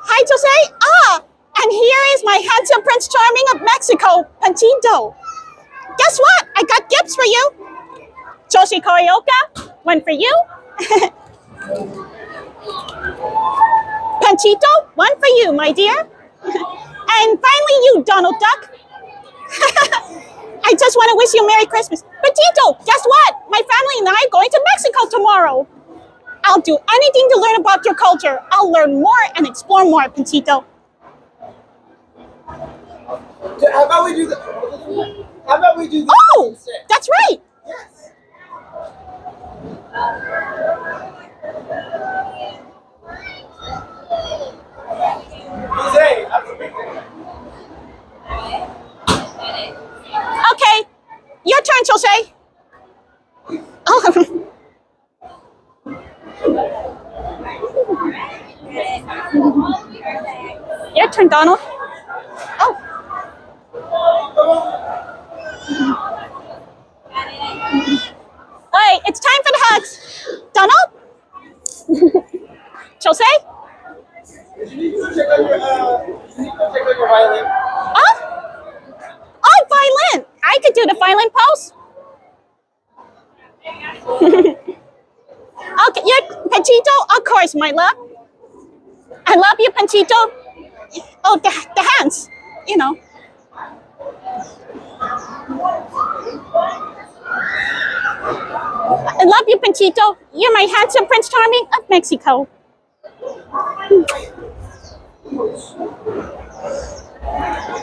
Hi, Jose. And here is my handsome Prince Charming of Mexico, Panchito. Guess what? I got gifts for you. José Carioca, one for you. Panchito, one for you, my dear. And finally you, Donald Duck. I just want to wish you a Merry Christmas. Panchito, guess what? My family and I are going to Mexico tomorrow. I'll do anything to learn about your culture. I'll learn more and explore more, Panchito. How about we do that? How about we do this? Oh, instead? that's right. Yes. Jose, Okay, your turn, Jose. Oh. Your turn, Donald. Oh. All right, it's time for the hugs. Donald? Jose? you need to check on your violin. Huh? Oh, violin. I could do the violin pose. Okay, you're Panchito, of course, my love. I love you, Panchito. Oh, the hands, you know. I love you, Panchito. You're my handsome Prince Charming of Mexico.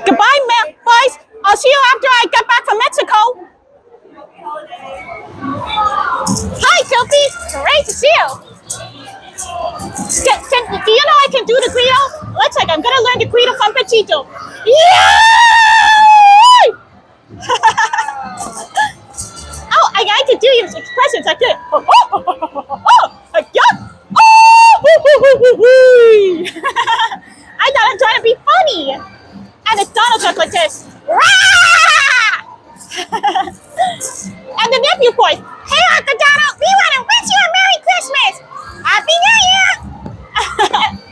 Goodbye, boys. I'll see you after I get back from Mexico. Hi, Sophie. Great to see you. Do you know I can do the Guido? Looks like I'm going to learn the Guido from Panchito. Yay! Oh, I can do your expressions like this. I thought I'm trying to be funny. And it's Donald Duck like this. And the nephew voice. Hey, Uncle Donald, we want to wish you a Merry Christmas. Happy New Year.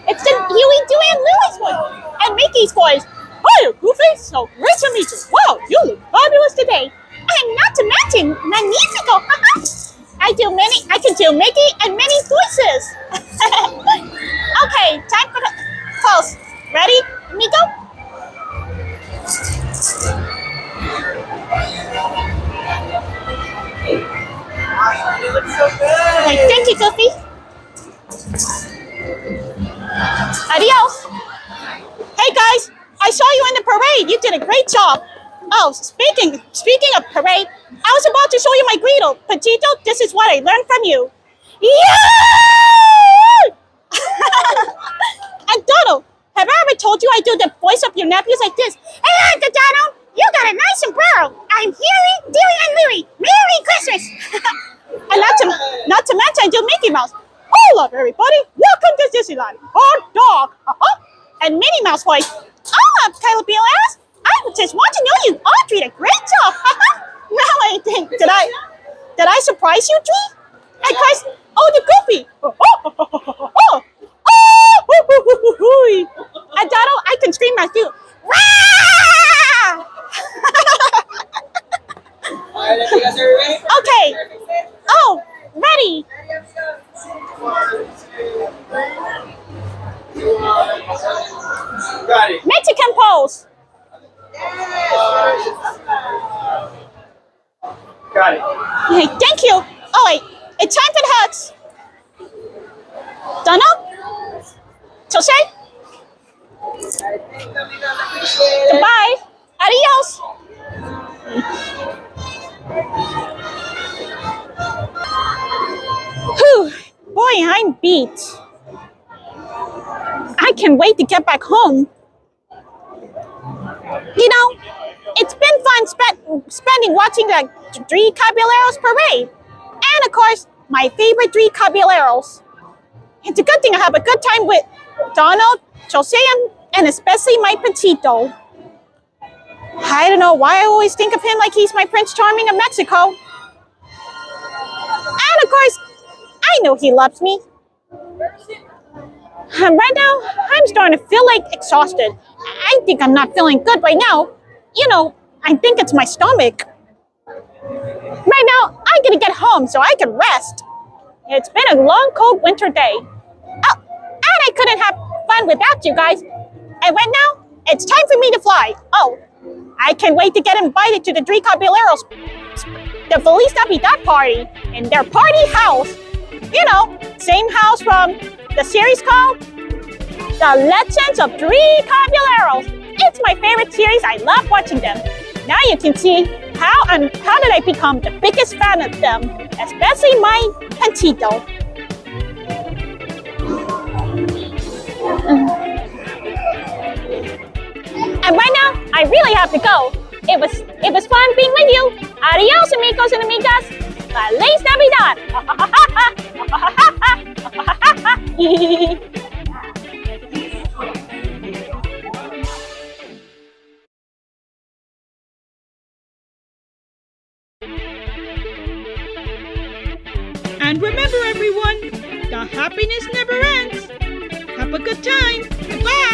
It's the Huey, Dewey, and Louie's voice. And Mickey's voice. Hi, Goofy. So great to meet you. Wow, you look fabulous today. And not to mention, magnifico. I can do Mickey and Minnie voices. Okay, time for the pulse. Ready, amigo? You look so good. Okay, thank you, Goofy. Adios. Hey guys, I saw you in the parade. You did a great job. Oh, speaking of parade, I was about to show you my Guido. Panchito, this is what I learned from you. Yeah! And Donald, have I ever told you I do the voice of your nephews like this? Hey, Uncle Donald, you got a nice sombrero. I'm Huey, Dewey, and Louie. Merry Christmas. And not to mention I do Mickey Mouse. Hold up, everybody. Welcome to Disneyland. Hot dog. And Minnie Mouse voice. Oh, Caballeros. I just want to know you all did a great job. Now I think, did I surprise you, Dee? And Christ, the Goofy. And Donald, I can scream like you. Okay. Oh, ready. Got it. Mexican pose. Got it. Hey, thank you. Oh, wait. It's time for the hugs. Donald? Jose? Goodbye. Adios. Whew. Boy, I'm beat. I can't wait to get back home. You know, it's been fun spending watching the three Caballeros parade. And of course, my favorite three Caballeros. It's a good thing I have a good time with Donald, Jose, and especially my Panchito. I don't know why I always think of him like he's my Prince Charming of Mexico. And of course, I know he loves me. Right now, I'm starting to feel like exhausted. I think I'm not feeling good right now. I think it's my stomach. Right now, I'm gonna get home so I can rest. It's been a long, cold winter day. Oh, and I couldn't have fun without you guys. And right now, it's time for me to fly. Oh, I can't wait to get invited to the three Caballeros, the Feliz Navidad party, in their party house. Same house from the series called The Legends of Three Caballeros. It's my favorite series. I love watching them. Now you can see how did I become the biggest fan of them, especially my Panchito. And right now, I really have to go. It was fun being with you. Adios, amigos and amigas. Feliz Navidad. And remember, everyone, the happiness never ends. Have a good time. Goodbye.